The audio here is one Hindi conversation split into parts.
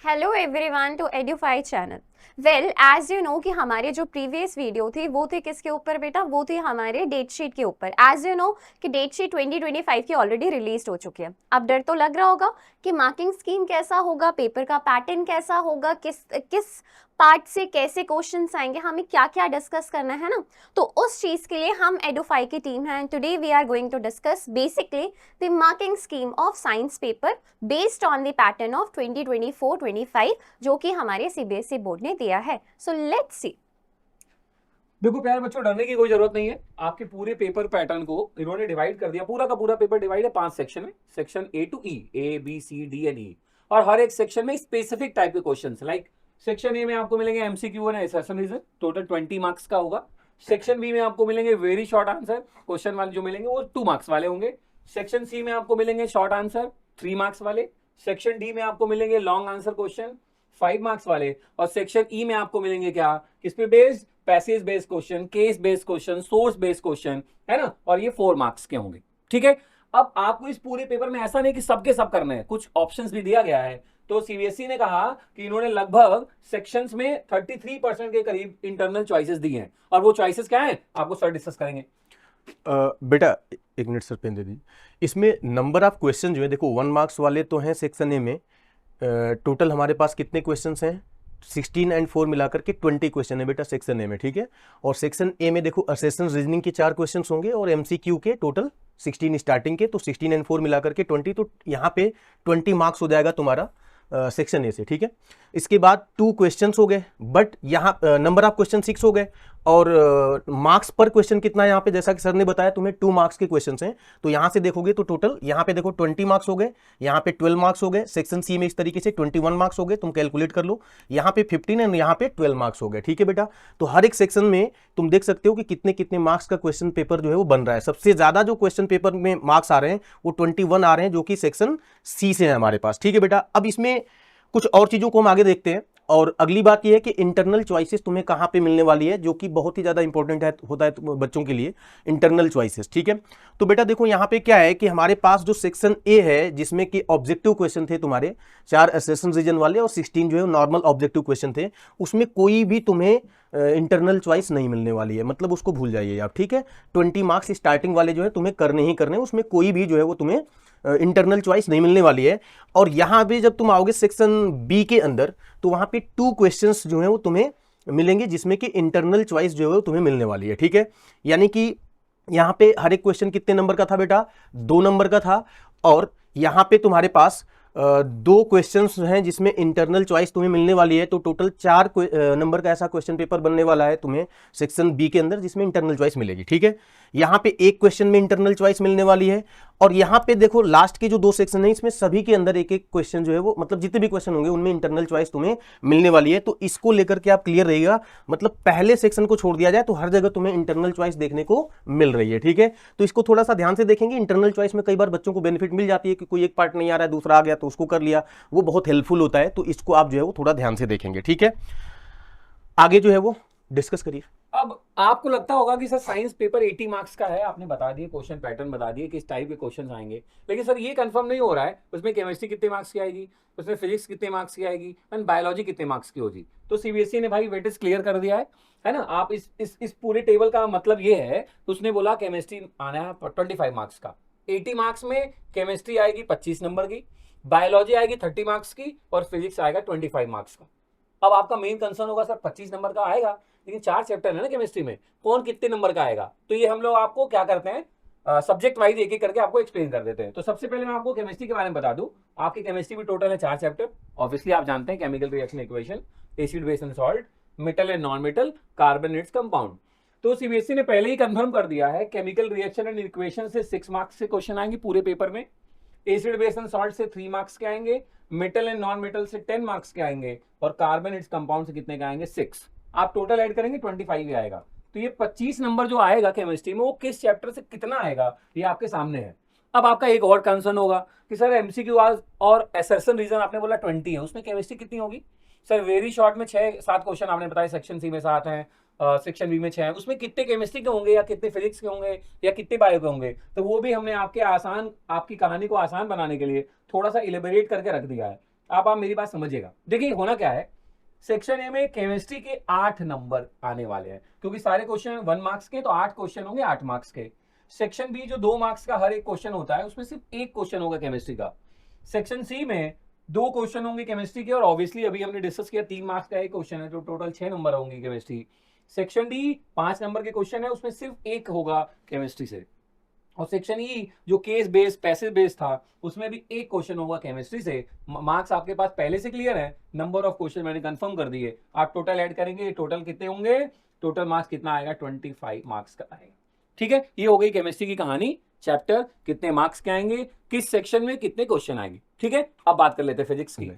Hello everyone to Edufy channel. Well as you know कि हमारे जो प्रीवियस वीडियो थे वो थे किसके ऊपर बेटा, वो थे हमारे डेट शीट के ऊपर। एज यू नो कि डेट शीट 2025 की ऑलरेडी रिलीज हो चुकी है। अब डर तो लग रहा होगा कि मार्किंग स्कीम कैसा होगा, पेपर का पैटर्न कैसा होगा, किस किस पार्ट से कैसे क्वेश्चंस आएंगे, हमें क्या क्या डिस्कस करना है ना। तो उस चीज़ के लिए हम एडुफाई की टीम है and today we are going to discuss basically the marking scheme of science paper based on the pattern of 2024-25 जो कि हमारे सीबीएसई बोर्ड ने दिया है। So let's see. देखो प्यारे बच्चों, डरने की कोई जरूरत नहीं है। आपके पूरे पेपर पैटर्न को इन्होंने डिवाइड कर दिया। पूरा का पूरा पेपर डिवाइड है 5 सेक्शन में, section A to E, A B C D and E. और हर एक सेक्शन में स्पेसिफिक टाइप के क्वेश्चन, लाइक सेक्शन ए में आपको मिलेंगे MCQ and assertion reason, total 20 marks का होगा। सेक्शन बी में आपको मिलेंगे वेरी शॉर्ट आंसर क्वेश्चन वाले, जो मिलेंगे वो 2 मार्क्स वाले होंगे। सेक्शन सी में आपको मिलेंगे शॉर्ट आंसर 3 मार्क्स वाले। सेक्शन डी में आपको मिलेंगे लॉन्ग आंसर क्वेश्चन 5 मार्क्स वाले। और सेक्शन ई में आपको मिलेंगे क्या, किस पे based, passage based question, case based question, source based question, है ना। और ये 4 मार्क्स के होंगे, ठीक है। अब आपको इस पूरे पेपर में ऐसा नहीं कि सबके सब करने हैं, कुछ ऑप्शंस भी दिया गया है। तो सीबीएसई ने कहा कि इन्होंने लगभग सेक्शंस में 33% के करीब इंटरनल चॉइसेस दी हैं। और वो चॉइसेस क्या हैं, आपको सर डिस्कस करेंगे। बेटा एक मिनट सर, पेन दे दीजिए। इसमें नंबर ऑफ क्वेश्चन जो है, देखो 1 मार्क्स वाले तो हैं सेक्शन ए में। टोटल हमारे पास कितने क्वेश्चंस हैं, 16 एंड 4 मिलाकर के 20 क्वेश्चन है बेटा सेक्शन ए में, ठीक है। और सेक्शन ए में देखो असेसन रीजनिंग के 4 क्वेश्चन होंगे और एमसीक्यू के टोटल 16 स्टार्टिंग के, तो 16 एंड 4 मिलाकर के 20, तो यहाँ पे 20 मार्क्स हो जाएगा तुम्हारा सेक्शन ए से, ठीक है। इसके बाद 2 क्वेश्चंस हो गए, बट यहाँ नंबर ऑफ क्वेश्चन 6 हो गए। और मार्क्स पर क्वेश्चन कितना है यहाँ पे, जैसा कि सर ने बताया तुम्हें 2 मार्क्स के क्वेश्चंस हैं। तो यहाँ से देखोगे तो टोटल यहाँ पे देखो 20 मार्क्स हो गए, यहाँ पे 12 मार्क्स हो गए। सेक्शन सी में इस तरीके से 21 मार्क्स हो गए, तुम कैलकुलेट कर लो। यहाँ पे 15 एंड यहाँ पे 12 मार्क्स हो गए, ठीक है बेटा। तो हर एक सेक्शन में तुम देख सकते हो कि कितने कितने मार्क्स का क्वेश्चन पेपर जो है वो बन रहा है। सबसे ज्यादा जो क्वेश्चन पेपर में मार्क्स आ रहे हैं वो 21 आ रहे हैं, जो कि सेक्शन सी से है हमारे पास, ठीक है बेटा। अब इसमें कुछ और चीजों को हम आगे देखते हैं। और अगली बात यह है कि इंटरनल चॉइसेस तुम्हें कहां पे मिलने वाली है, जो कि बहुत ही ज्यादा इंपॉर्टेंट है, होता है बच्चों के लिए इंटरनल चॉइसेस, ठीक है। तो बेटा देखो यहाँ पे क्या है कि हमारे पास जो सेक्शन ए है, जिसमें कि ऑब्जेक्टिव क्वेश्चन थे तुम्हारे 4 असेसन रीजन वाले और 16 जो है नॉर्मल ऑब्जेक्टिव क्वेश्चन थे, उसमें कोई भी तुम्हें इंटरनल चॉइस नहीं मिलने वाली है, मतलब उसको भूल जाइए आप, ठीक है। 20 मार्क्स स्टार्टिंग वाले जो है तुम्हें करने ही करने, उसमें कोई भी जो है वो तुम्हें इंटरनल चॉइस नहीं मिलने वाली है। और यहाँ पे जब तुम आओगे सेक्शन बी के अंदर, तो वहाँ पे 2 क्वेश्चंस जो है वो तुम्हें मिलेंगे, जिसमें कि इंटरनल चॉइस जो है वो तुम्हें मिलने वाली है, ठीक है। यानी कि यहाँ पे हर एक क्वेश्चन कितने नंबर का था बेटा, 2 नंबर का था। और यहाँ पे तुम्हारे पास 2 क्वेश्चंस हैं जिसमें इंटरनल चॉइस तुम्हें मिलने वाली है। तो टोटल 4 नंबर का ऐसा क्वेश्चन पेपर बनने वाला है तुम्हें सेक्शन बी के अंदर, जिसमें इंटरनल चॉइस मिलेगी, ठीक है। यहाँ पे 1 क्वेश्चन में इंटरनल चॉइस मिलने वाली है। और यहाँ पे देखो लास्ट के जो 2 सेक्शन है, इसमें सभी के अंदर एक एक क्वेश्चन जो है वो, मतलब जितने भी क्वेश्चन होंगे उनमें इंटरनल चॉइस तुम्हें मिलने वाली है। तो इसको लेकर के आप क्लियर रहिएगा, मतलब पहले सेक्शन को छोड़ दिया जाए तो हर जगह तुम्हें इंटरनल चॉइस देखने को मिल रही है, ठीक है। तो इसको थोड़ा सा ध्यान से देखेंगे। इंटरनल चॉइस में कई बार बच्चों को बेनिफिट मिल जाती है कि कोई एक पार्ट नहीं आ रहा है, दूसरा आ गया तो उसको कर लिया, वो बहुत हेल्पफुल होता है। तो इसको आप जो है वो थोड़ा ध्यान से देखेंगे, ठीक है। आगे जो है वो डिस्कस करिए। अब आपको लगता होगा कि सर साइंस पेपर 80 मार्क्स का है, आपने बता दिए, क्वेश्चन पैटर्न बता दिए किस टाइप के क्वेश्चन आएंगे, लेकिन सर ये कंफर्म नहीं हो रहा है उसमें केमिस्ट्री कितने मार्क्स की आएगी, उसमें फिजिक्स कितने मार्क्स की आएगी एंड बायोलॉजी कितने मार्क्स की होगी। तो सीबीएसई ने भाई वेटेज क्लियर कर दिया है ना। आप इस पूरे टेबल का मतलब ये है, उसने बोला केमिस्ट्री आना है 25 मार्क्स का, 80 मार्क्स में केमिस्ट्री आएगी 25 नंबर की, बायोलॉजी आएगी 30 मार्क्स की और फिजिक्स आएगा 25 मार्क्स का। अब आपका मेन कंसर्न होगा सर 25 नंबर का आएगा, लेकिन 4 चैप्टर है ना केमिस्ट्री में, कौन कितने नंबर का आएगा। तो ये हम लोग आपको क्या करते हैं, सब्जेक्ट वाइज एक एक करके आपको एक्सप्लेन कर देते हैं। तो सबसे पहले मैं आपको केमिस्ट्री के बारे में बता दूं। आपकी केमिस्ट्री भी टोटल है 4 चैप्टर। ऑब्वियसली आप जानते हैं chemical reaction equation, acid base and salt, metal and non metal, carbonates compound. तो सीबीएसई ने पहले ही कंफर्म कर दिया है केमिकल रिएक्शन एंड इक्वेशन से 6 मार्क्स से क्वेश्चन आएंगे पूरे पेपर में, एसिड बेस एंड सॉल्ट से 3 मार्क्स के आएंगे, मेटल एंड नॉन मेटल से 10 मार्क्स के आएंगे और कार्बोनेट्स कंपाउंड से कितने के आएंगे 6। आप टोटल ऐड करेंगे 25 ही आएगा। तो ये 25 नंबर जो आएगा केमिस्ट्री में, वो किस चैप्टर से कितना आएगा ये आपके सामने है। अब आपका एक और कंसर्न होगा कि सर एमसीक्यू और एसेशन रीजन आपने बोला 20 है, उसमें केमिस्ट्री कितनी होगी। सर वेरी शॉर्ट में 6-7 क्वेश्चन आपने बताया, सेक्शन सी में 7 हैं, सेक्शन बी में 6 है, उसमें कितने केमिस्ट्री के होंगे या कितने फिजिक्स के होंगे या कितने बायो के होंगे। तो वो भी हमने आपकी कहानी को आसान बनाने के लिए थोड़ा सा इलेबोरेट करके रख दिया है आप मेरी बात समझिएगा। देखिए होना क्या है, सेक्शन ए में केमिस्ट्री के 8 नंबर आने वाले हैं, क्योंकि सारे क्वेश्चन 1 मार्क्स के, तो 8 क्वेश्चन होंगे 8 मार्क्स के। सेक्शन बी जो 2 मार्क्स का हर एक क्वेश्चन होता है, उसमें सिर्फ एक क्वेश्चन होगा केमिस्ट्री का। सेक्शन सी में 2 क्वेश्चन होंगे केमिस्ट्री के, और ऑब्वियसली अभी हमने डिस्कस किया 3 मार्क्स का एक क्वेश्चन है, तो टोटल 6 नंबर होंगे केमिस्ट्री। सेक्शन डी 5 नंबर के क्वेश्चन है, उसमें सिर्फ एक होगा केमिस्ट्री से। और सेक्शन ई जो केस बेस्ड पैसेज बेस्ड था, उसमें भी एक क्वेश्चन होगा केमिस्ट्री से। मार्क्स आपके पास पहले से क्लियर है, नंबर ऑफ क्वेश्चन मैंने कंफर्म कर दिए। आप टोटल ऐड करेंगे, टोटल कितने होंगे, टोटल मार्क्स कितना आएगा, 25 मार्क्स का आएगा। ठीक है, ये हो गई केमिस्ट्री की कहानी। चैप्टर कितने मार्क्स के आएंगे, किस सेक्शन में कितने क्वेश्चन आएंगे। ठीक है, अब बात कर लेते हैं फिजिक्स की।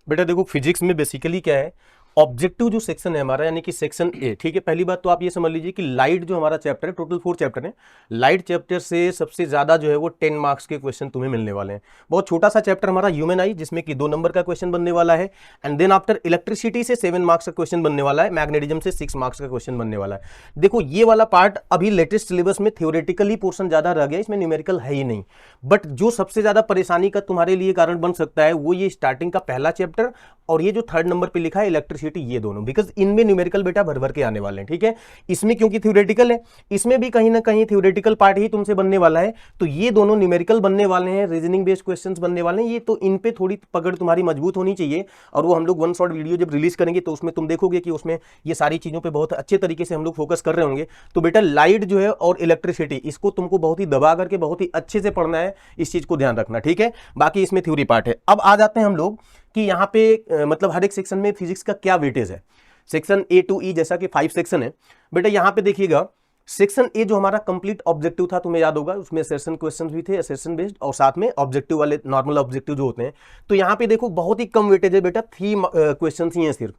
बेटा देखो फिजिक्स में बेसिकली क्या है, ऑब्जेक्टिव जो सेक्शन है हमारा यानी कि सेक्शन ए, ठीक है। पहली बात तो आप ये समझ लीजिए कि लाइट जो हमारा चैप्टर है, टोटल 4 चैप्टर है, लाइट चैप्टर से सबसे ज्यादा जो है वो 10 मार्क्स के क्वेश्चन तुम्हें मिलने वाले हैं। बहुत छोटा सा चैप्टर हमारा ह्यूमन आई, जिसमें कि 2 नंबर का क्वेश्चन बनने वाला है। एंड देन आफ्टर इलेक्ट्रिसिटी से 7 मार्क्स का क्वेश्चन बनने वाला है, मैग्नेटिज्म से 6 मार्क्स का क्वेश्चन बनने वाला है। देखो ये वाला पार्ट अभी लेटेस्ट सिलेबस में थ्योरेटिकली पोर्शन ज्यादा रह गया, इसमें न्यूमेरिकल है ही नहीं। बट जो सबसे ज्यादा परेशानी का तुम्हारे लिए कारण बन सकता है वो ये स्टार्टिंग का पहला चैप्टर और ये जो 3rd नंबर पे लिखा है इलेक्ट्रिसिटी, ये दोनों, बिकॉज इनमें न्यूमेरिकल बेटा भर भर के आने वाले हैं। ठीक है, इसमें क्योंकि थ्योरेटिकल है, इसमें भी कहीं ना कहीं थ्योरेटिकल पार्ट ही तुमसे बनने वाला है, तो ये दोनों न्यूमेरिकल बनने वाले हैं, रीजनिंग बेस्ड क्वेश्चंस बनने वाले हैं। ये तो इन पे थोड़ी पकड़ तुम्हारी मजबूत होनी चाहिए, और वो हम लोग 1 शॉट वीडियो जब रिलीज करेंगे तो उसमें तुम देखोगे कि उसमें ये सारी चीजों पे बहुत अच्छे तरीके से हम लोग फोकस कर रहे होंगे। तो बेटा लाइट जो है और इलेक्ट्रिसिटी, इसको तुमको बहुत ही दबा करके बहुत ही अच्छे से पढ़ना है, इस चीज को ध्यान रखना। ठीक है, बाकी इसमें थ्योरी पार्ट है। अब आ जाते हैं हम लोग कि यहाँ पे मतलब हर एक सेक्शन में फिजिक्स का क्या वेटेज है। सेक्शन ए टू ई जैसा कि 5 सेक्शन है बेटा, यहाँ पे देखिएगा सेक्शन ए जो हमारा कंप्लीट ऑब्जेक्टिव था, तुम्हें याद होगा उसमें सेशन क्वेश्चंस भी थे, सेशन बेस्ड, और साथ में ऑब्जेक्टिव वाले नॉर्मल ऑब्जेक्टिव जो होते हैं। तो यहाँ पे देखो बहुत ही कम वेटेज है बेटा, 3 क्वेश्चन ही है सिर्फ,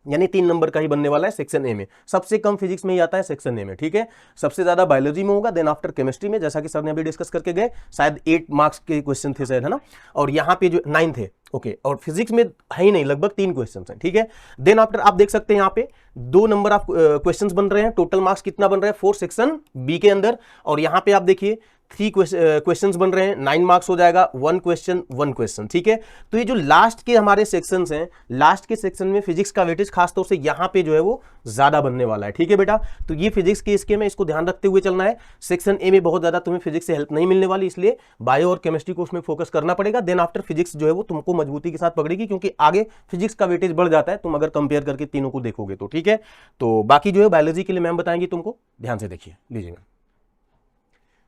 यानी 3 नंबर का ही बनने वाला है सेक्शन ए में। सबसे कम फिजिक्स में ही आता है सेक्शन ए में। ठीक है, सबसे ज्यादा बायोलॉजी में होगा, देन आफ्टर केमिस्ट्री में, जैसा कि सर ने अभी डिस्कस करके गए, शायद 8 मार्क्स के क्वेश्चन थे शायद, है ना, और यहाँ पे जो 9 थे। ओके, और फिजिक्स में है ही नहीं, लगभग 3 क्वेश्चन हैं। ठीक है, देन आफ्टर आप देख सकते हैं यहाँ पे 2 नंबर ऑफ क्वेश्चंस बन रहे हैं। टोटल मार्क्स कितना बन रहा है 4 सेक्शन बी के अंदर, और यहाँ पे आप देखिए 3 क्वेश्चंस बन रहे हैं, 9 मार्क्स हो जाएगा, 1 क्वेश्चन। ठीक है, तो ये जो लास्ट के हमारे सेक्शंस हैं, लास्ट के सेक्शन में फिजिक्स का वेटेज खासतौर से यहाँ पे जो है वो ज्यादा बनने वाला है। ठीक है बेटा, तो ये फिजिक्स के स्कीम है, इसको ध्यान रखते हुए चलना है। सेक्शन ए में बहुत ज्यादा तुम्हें फिजिक्स से हेल्प नहीं मिलने वाली, इसलिए बायो और केमिस्ट्री को उसमें फोकस करना पड़ेगा। देन आफ्टर फिजिक्स जो है वो तुमको मजबूती के साथ पकड़ेगी, क्योंकि आगे फिजिक्स का वेटेज बढ़ जाता है तुम अगर कंपेयर करके तीनों को देखोगे तो। ठीक है, तो बाकी जो है बायोलॉजी के लिए मैम बताएंगे तुमको, ध्यान से देखिए लीजिएगा।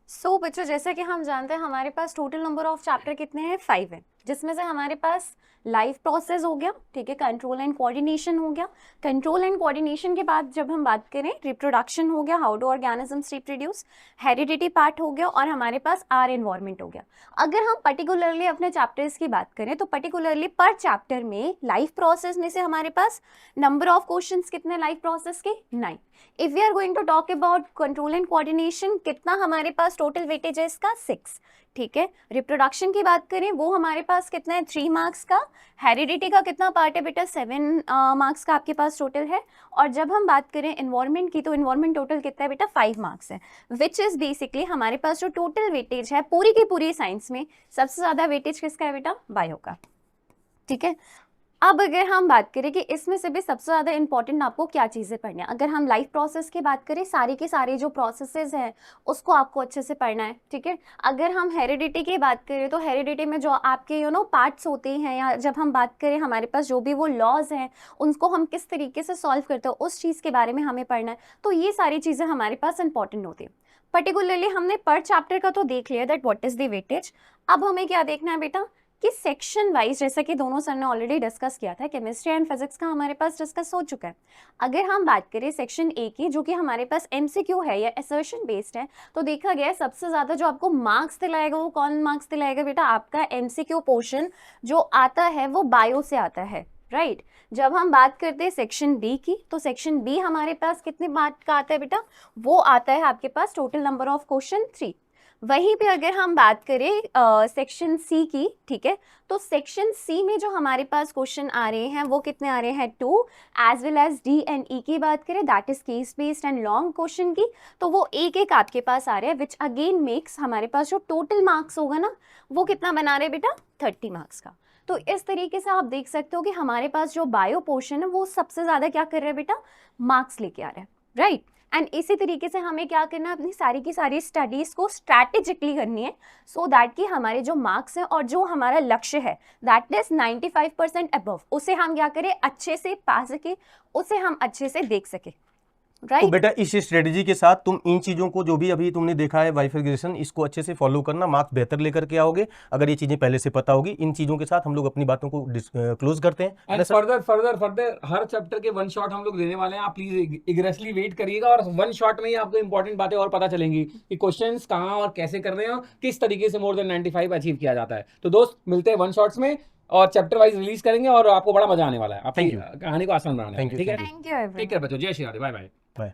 सो बच्चों, जैसा कि हम जानते हैं हमारे पास टोटल नंबर ऑफ चैप्टर कितने हैं, 5 हैं, जिसमें से हमारे पास लाइफ प्रोसेस हो गया, ठीक है, कंट्रोल एंड कोऑर्डिनेशन हो गया। कंट्रोल एंड कोऑर्डिनेशन के बाद जब हम बात करें, रिप्रोडक्शन हो गया, how do organisms reproduce, heredity part हो गया, और हमारे पास आर एनवायरनमेंट हो गया। अगर हम पर्टिकुलरली अपने चैप्टर्स की बात करें तो पर्टिकुलरली पर चैप्टर में लाइफ प्रोसेस में से हमारे पास नंबर ऑफ क्वेश्चंस कितने लाइफ प्रोसेस के, 9। If we are going to talk about control and coordination, कितना हमारे पास टोटल वेटेज है इसका, 6। ठीक है, रिप्रोडक्शन की बात करें वो हमारे पास कितना है, 3 मार्क्स का। हेरिडिटी का कितना पार्ट है बेटा, 7 मार्क्स का आपके पास टोटल है। और जब हम बात करें एनवायरनमेंट की, तो एनवायरनमेंट टोटल कितना है बेटा, 5 मार्क्स है, विच इज बेसिकली हमारे पास जो टोटल वेटेज है पूरी की पूरी साइंस में, सबसे ज्यादा वेटेज किसका है बेटा, बायो का। ठीक है, अब अगर हम बात करें कि इसमें से भी सबसे ज़्यादा इंपॉर्टेंट आपको क्या चीज़ें पढ़नी है, अगर हम लाइफ प्रोसेस की बात करें, सारे के सारे जो प्रोसेसेस हैं उसको आपको अच्छे से पढ़ना है। ठीक है, अगर हम हेरिडिटी की बात करें तो हेरिडिटी में जो आपके पार्ट्स होते हैं, या जब हम बात करें हमारे पास जो भी वो लॉज हैं उनको हम किस तरीके से सॉल्व करते हैं, उस चीज़ के बारे में हमें पढ़ना है। तो ये सारी चीज़ें हमारे पास इंपॉर्टेंट होती हैं। पर्टिकुलरली हमने पर चैप्टर का तो देख लिया that what is the weightage. अब हमें क्या देखना है बेटा कि सेक्शन वाइज, जैसा कि दोनों सर ने ऑलरेडी डिस्कस किया था, केमिस्ट्री एंड फिजिक्स का हमारे पास डिस्कस हो चुका है। अगर हम बात करें सेक्शन ए की, जो कि हमारे पास एमसीक्यू है या असर्शन बेस्ड है, तो देखा गया है सबसे ज़्यादा जो आपको मार्क्स दिलाएगा वो कौन मार्क्स दिलाएगा बेटा, आपका एमसीक्यू पोर्शन जो आता है वो बायो से आता है, राइट। जब हम बात करते हैं सेक्शन बी की, तो सेक्शन बी हमारे पास कितने मार्क्स का आता है बेटा, वो आता है आपके पास टोटल नंबर ऑफ क्वेश्चन 3। वहीं पे अगर हम बात करें सेक्शन सी की, ठीक है, तो सेक्शन सी में जो हमारे पास क्वेश्चन आ रहे हैं वो कितने आ रहे हैं, 2, as well as D and E की बात करें that is case based and long question की, तो वो एक एक आपके पास आ रहे हैं, विच अगेन मेक्स हमारे पास जो टोटल मार्क्स होगा ना वो कितना बना रहे बेटा, 30 मार्क्स का। तो इस तरीके से आप देख सकते हो कि हमारे पास जो बायो पोर्शन है वो सबसे ज़्यादा क्या कर रहा है बेटा, मार्क्स लेके आ रहा है, राइट। एंड इसी तरीके से हमें क्या करना है, अपनी सारी की सारी स्टडीज़ को स्ट्रैटेजिकली करनी है, सो दैट कि हमारे जो मार्क्स हैं और जो हमारा लक्ष्य है दैट इज 95% अबव, उसे हम क्या करें, अच्छे से पा सके, उसे हम अच्छे से देख सके, तो राइट। बेटा इस स्ट्रेटेजी के साथ तुम इन चीज़ों को जो भी अभी तुमने देखा है बाइफर्केशन, इसको अच्छे से फॉलो करना, मार्क्स बेहतर लेकर के आओगे अगर ये चीज़ें पहले से पता होगी। इन चीज़ों के साथ हम लोग अपनी बातों को क्लोज करते हैं। एंड फर्दर हर चैप्टर के वन शॉट हम लोग देने वाले हैं, आप प्लीज इग्रेसली वेट करिएगा, और वन शॉट में ही आपको इंपॉर्टेंट बातें और पता चलेंगी कि क्वेश्चंस कहाँ और कैसे करने हैं, किस तरीके से मोर देन 95 अचीव किया जाता है। तो दोस्त मिलते हैं वन शॉट्स में, और चैप्टर वाइज रिलीज करेंगे, और आपको बड़ा मजा आने वाला है, आपकी Thank you. कहानी को आसान बनाने Thank you, ठीक है। thank thank you everyone. Take care बच्चों, Jai Shri Radhe, bye bye. Bye.